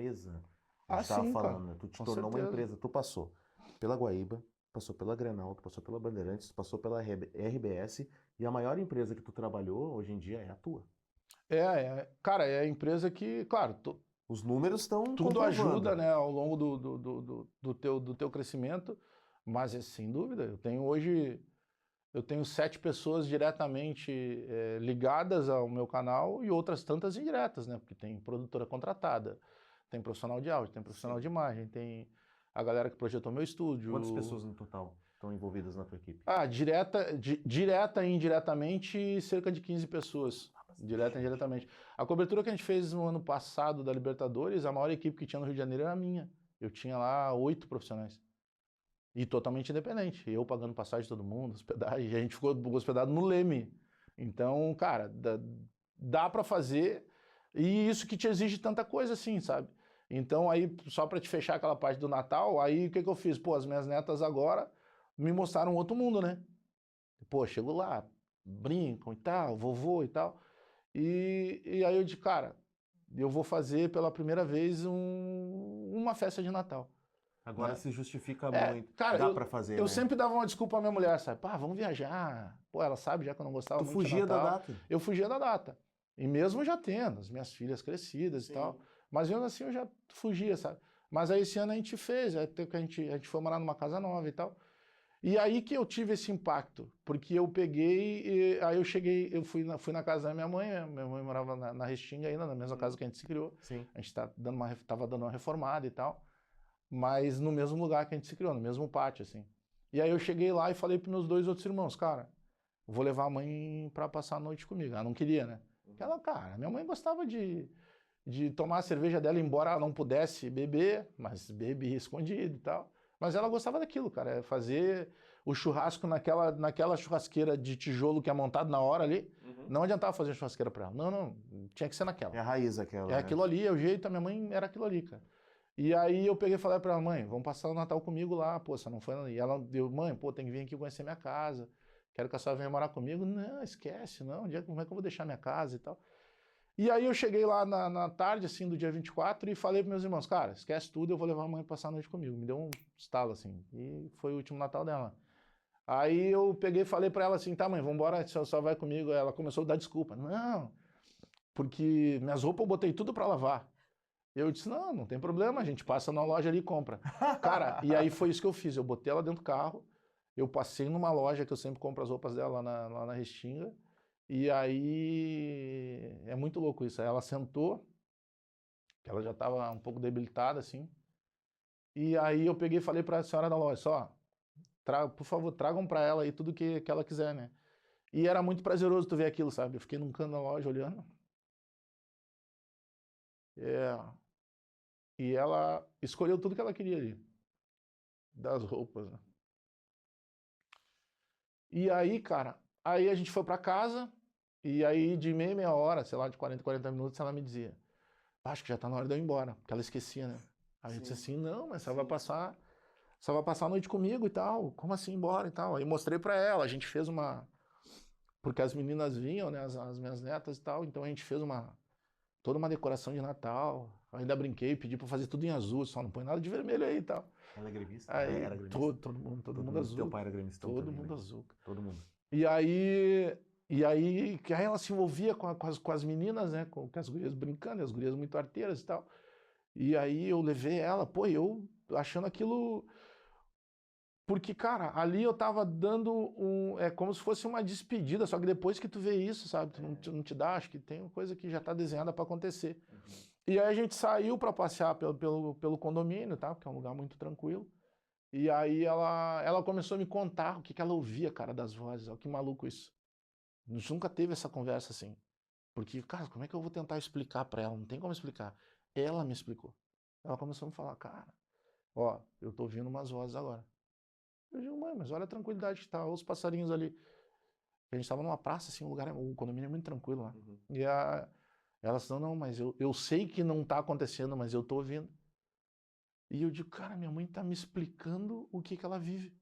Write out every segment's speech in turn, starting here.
empresa. A gente estava sim, cara, falando, né? Tu te com tornou uma certeza. empresa. Tu passou pela Guaíba, passou pela Grenal, tu passou pela Bandeirantes, tu passou pela RBS e a maior empresa que tu trabalhou hoje em dia é a tua. Cara, é a empresa que, claro, Os números estão tudo ajuda, comprovando. né, ao longo do teu crescimento, mas sem dúvida, eu tenho 7 pessoas diretamente ligadas ao meu canal e outras tantas indiretas, né, porque tem produtora contratada, tem profissional de áudio, tem profissional de Sim. imagem, tem a galera que projetou meu Quantas estúdio. pessoas no total estão envolvidas na tua equipe? Direta e indiretamente, cerca de 15 pessoas. Direta e indiretamente. A cobertura que a gente fez no ano passado da Libertadores, a maior equipe que tinha no Rio de Janeiro era a minha. Eu tinha lá 8 profissionais. E totalmente independente. Eu pagando passagem de todo mundo, hospedagem. E a gente ficou hospedado no Leme. Então, cara, dá para fazer. E isso que te exige tanta coisa assim, sabe? Então, aí, só para te fechar aquela parte do Natal, aí o que eu fiz? Pô, as minhas netas agora me mostraram outro mundo, né? Pô, chego lá, brincam e tal, vovô e tal. E aí eu disse, cara, eu vou fazer pela primeira vez uma festa de Natal, Agora né? se justifica muito. Cara, Dá pra fazer, eu né? sempre dava uma desculpa à minha mulher, sabe? Pá, vamos viajar. Pô, ela sabe já que eu não gostava Tu muito de fugia da Natal. data. Eu fugia da data. E mesmo já tendo as minhas filhas crescidas e tal. Sim. Mas mesmo assim eu já fugia, sabe? Mas aí esse ano a gente fez, até que a gente foi morar numa casa nova e tal. E aí que eu tive esse impacto, porque eu peguei, aí eu cheguei, eu fui na casa da minha mãe morava na Restinga ainda, na mesma casa que a gente se criou, Sim. a gente tava dando uma reformada e tal, mas no mesmo lugar que a gente se criou, no mesmo pátio, assim. E aí eu cheguei lá e falei para meus 2 outros irmãos, cara, vou levar a mãe para passar a noite comigo. Ela não queria, né? Porque ela, cara, minha mãe gostava de tomar a cerveja dela, embora ela não pudesse beber, mas bebia escondido e tal. Mas ela gostava daquilo, cara, é fazer o churrasco naquela churrasqueira de tijolo que é montado na hora ali. Não adiantava fazer churrasqueira para ela. Não, não, tinha que ser naquela. É a raiz É aquela, né? aquilo ali, é o jeito, a minha mãe era aquilo ali, cara. E aí eu peguei e falei pra ela, mãe, vamos passar o Natal comigo lá, pô, você não foi. E ela deu, mãe, pô, tem que vir aqui conhecer minha casa. Quero que a senhora venha morar comigo. Não, esquece, não. Como é que eu vou deixar minha casa e tal? E aí eu cheguei lá na tarde, assim, do dia 24 e falei para meus irmãos, cara, esquece tudo, eu vou levar a mãe passar a noite comigo. Me deu um estalo, assim, e foi o último Natal dela. Aí eu peguei e falei para ela assim, tá mãe, vambora, só vai comigo. Ela começou a dar desculpa. Não, porque minhas roupas eu botei tudo para lavar. Eu disse, não, não tem problema, a gente passa na loja ali e compra. Cara, e aí foi isso que eu fiz, eu botei ela dentro do carro, eu passei numa loja que eu sempre compro as roupas dela lá na Restinga, e aí é muito louco isso. Aí ela sentou, que ela já estava um pouco debilitada, assim. E aí eu peguei e falei para a senhora da loja, só, por favor, tragam para ela aí tudo que ela quiser, né? E era muito prazeroso tu ver aquilo, sabe? Eu fiquei num canto da loja olhando. É, e ela escolheu tudo que ela queria ali, das roupas, né? E aí, cara, aí a gente foi para casa, e aí de meia hora, sei lá, de 40 minutos, ela me dizia, acho que já tá na hora de eu ir embora, porque ela esquecia, né? Aí eu disse assim, não, mas você vai passar a noite comigo e tal, como assim ir embora e tal? Aí mostrei pra ela, a gente fez porque as meninas vinham, né, as minhas netas e tal, então a gente fez toda uma decoração de Natal, ainda brinquei, pedi pra fazer tudo em azul, só não põe nada de vermelho aí e tal. Ela é gremista? Ela Aí, era gremista? todo mundo Teu azul, pai cara. era gremistão Todo também, mundo né? azul. Todo mundo. E aí ela se envolvia com as meninas, né, com as gurias brincando, as gurias muito arteiras e tal. E aí eu levei ela, pô, eu achando aquilo. Porque, cara, ali eu tava dando é como se fosse uma despedida, só que depois que tu vê isso, sabe, tu não te dá, acho que tem uma coisa que já tá desenhada para acontecer. E aí a gente saiu para passear pelo condomínio, tá, porque é um lugar muito tranquilo. E aí ela começou a me contar o que ela ouvia, cara, das vozes, ó, que maluco isso. A gente nunca teve essa conversa assim. Porque, cara, como é que eu vou tentar explicar para ela? Não tem como explicar. Ela me explicou. Ela começou a me falar, cara, ó, eu tô ouvindo umas vozes agora. Eu digo, mãe, mas olha a tranquilidade que tá, olha os passarinhos ali. A gente tava numa praça, assim, o condomínio é muito tranquilo lá. E ela disse, não, mas eu sei que não tá acontecendo, mas eu tô ouvindo. E eu digo, cara, minha mãe tá me explicando o que ela vive.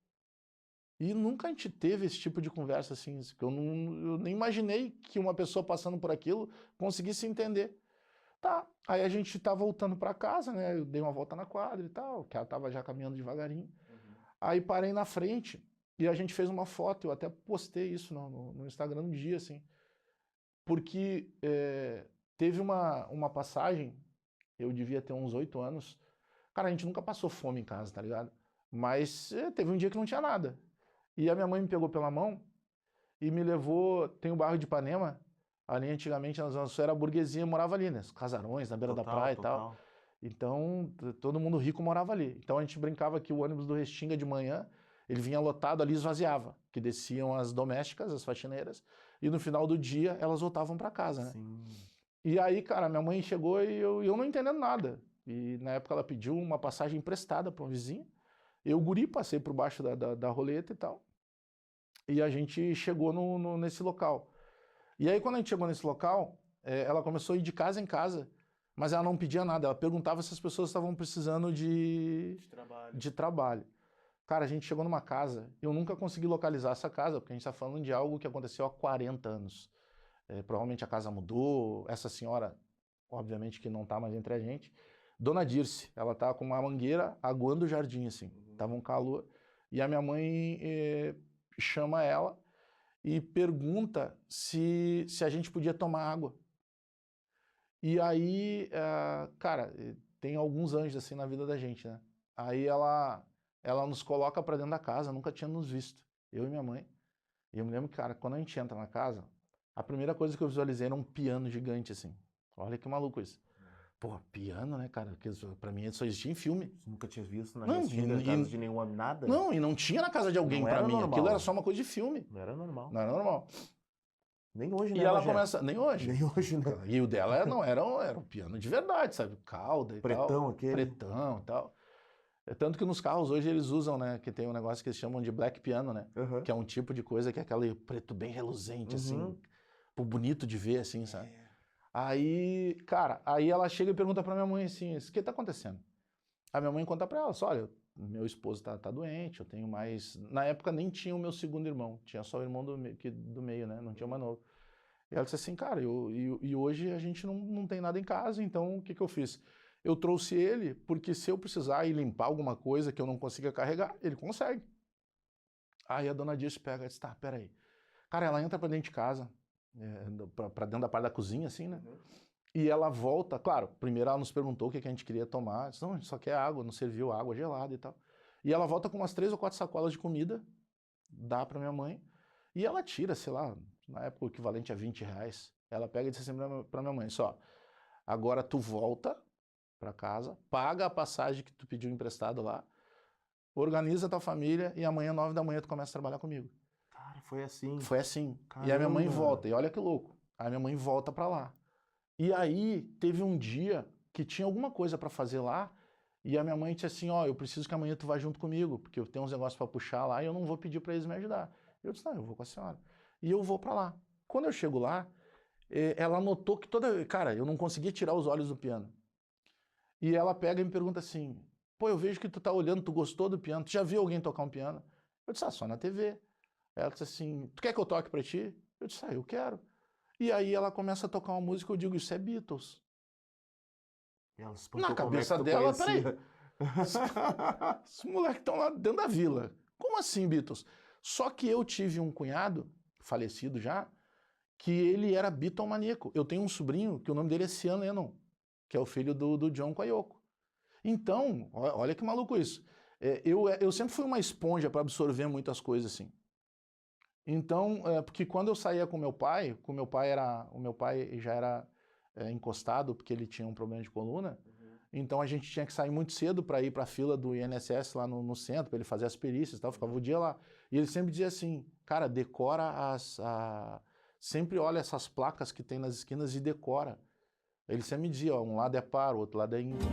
E nunca a gente teve esse tipo de conversa assim, que eu nem imaginei que uma pessoa passando por aquilo conseguisse entender. Tá. Aí a gente tá voltando pra casa, né? Eu dei uma volta na quadra e tal, que ela tava já caminhando devagarinho. Aí parei na frente e a gente fez uma foto, eu até postei isso no Instagram um dia, assim. Porque teve uma passagem, eu devia ter uns 8 anos. Cara, a gente nunca passou fome em casa, tá ligado? Mas teve um dia que não tinha nada. E a minha mãe me pegou pela mão e me levou, tem o bairro de Ipanema, ali antigamente na Zona Sul era a burguesia, morava ali, né? Os casarões, na beira da praia e tal. Então, todo mundo rico morava ali. Então a gente brincava que o ônibus do Restinga de manhã, ele vinha lotado ali e esvaziava, que desciam as domésticas, as faxineiras, e no final do dia elas voltavam para casa, né? Sim. E aí, cara, minha mãe chegou e eu não entendendo nada. E na época ela pediu uma passagem emprestada para um vizinho. Eu, guri, passei por baixo da roleta e tal. E a gente chegou nesse local. E aí, quando a gente chegou nesse local, ela começou a ir de casa em casa, mas ela não pedia nada. Ela perguntava se as pessoas estavam precisando de trabalho. Cara, a gente chegou numa casa, eu nunca consegui localizar essa casa, porque a gente está falando de algo que aconteceu há 40 anos. Provavelmente a casa mudou, essa senhora, obviamente que não está mais entre a gente. Dona Dirce, ela tá com uma mangueira aguando o jardim, assim. Tava um calor. E a minha mãe chama ela e pergunta se a gente podia tomar água. E aí, cara, tem alguns anjos assim na vida da gente, né? Aí ela nos coloca pra dentro da casa, nunca tinha nos visto, eu e minha mãe. E eu me lembro que, cara, quando a gente entra na casa, a primeira coisa que eu visualizei era um piano gigante, assim. Olha que maluco isso. Pô, piano, né, cara? Porque pra mim isso só existia em filme. Você nunca tinha visto na Não, casa de nenhum homem, nada? Não, e não tinha na casa de alguém Não pra era mim. normal. Aquilo era só uma coisa de filme. Não era normal. Não era normal. Nem hoje, né, E ela Magé? começa... Nem hoje. Nem hoje, né? E o dela não era um piano de verdade, sabe? Cauda e Pretão tal. aquele. Pretão e tal. Tanto que nos carros hoje eles usam, né? Que tem um negócio que eles chamam de black piano, né? Uhum. Que é um tipo de coisa que é aquele preto bem reluzente, assim. Pô, bonito de ver, assim, sabe? Aí, cara, aí ela chega e pergunta pra minha mãe assim, o que tá acontecendo? A minha mãe conta pra ela, olha, meu esposo tá doente, eu tenho mais... Na época nem tinha o meu segundo irmão, tinha só o irmão do meio, né? Não tinha o mais novo. E ela disse assim, cara, e hoje a gente não tem nada em casa, então o que eu fiz? Eu trouxe ele, porque se eu precisar ir limpar alguma coisa que eu não consiga carregar, ele consegue. Aí a dona Dirce pega e diz, tá, peraí. Cara, ela entra pra dentro de casa, pra dentro da parte da cozinha, assim, né? E ela volta, claro, primeiro ela nos perguntou o que a gente queria tomar. Disse, não, a gente só quer água, não serviu água gelada e tal. E ela volta com umas 3 ou 4 sacolas de comida, dá pra minha mãe, e ela tira, sei lá, na época o equivalente a R$20. Ela pega e diz assim pra minha mãe, só, agora tu volta pra casa, paga a passagem que tu pediu emprestado lá, organiza a tua família e amanhã, 9 da manhã, tu começa a trabalhar comigo. Cara, foi assim. Foi assim. Caramba. E a minha mãe volta, e olha que louco, a minha mãe volta pra lá. E aí, teve um dia que tinha alguma coisa pra fazer lá, e a minha mãe disse assim, ó, eu preciso que amanhã tu vá junto comigo, porque eu tenho uns negócios pra puxar lá e eu não vou pedir pra eles me ajudar. Eu disse, não, eu vou com a senhora. E eu vou pra lá. Quando eu chego lá, ela notou que cara, eu não conseguia tirar os olhos do piano. E ela pega e me pergunta assim, pô, eu vejo que tu tá olhando, tu gostou do piano, tu já viu alguém tocar um piano? Eu disse, só na TV. Ela disse assim, tu quer que eu toque pra ti? Eu disse, eu quero. E aí ela começa a tocar uma música, eu digo, isso é Beatles. Na cabeça dela, peraí, esses moleques estão lá dentro da vila. Como assim, Beatles? Só que eu tive um cunhado, falecido já, que ele era Beatlemaníaco. Eu tenho um sobrinho que o nome dele é Sean Lennon, que é o filho do John com a Yoko. Então, olha que maluco isso. Eu sempre fui uma esponja para absorver muitas coisas assim. Então, porque quando eu saía com o meu pai o meu pai já era encostado porque ele tinha um problema de coluna, então a gente tinha que sair muito cedo para ir para a fila do INSS lá no centro, para ele fazer as perícias e tal, ficava o dia lá. E ele sempre dizia assim, cara, decora sempre olha essas placas que tem nas esquinas e decora. Ele sempre me dizia, ó, um lado é par, o outro lado é ímpar.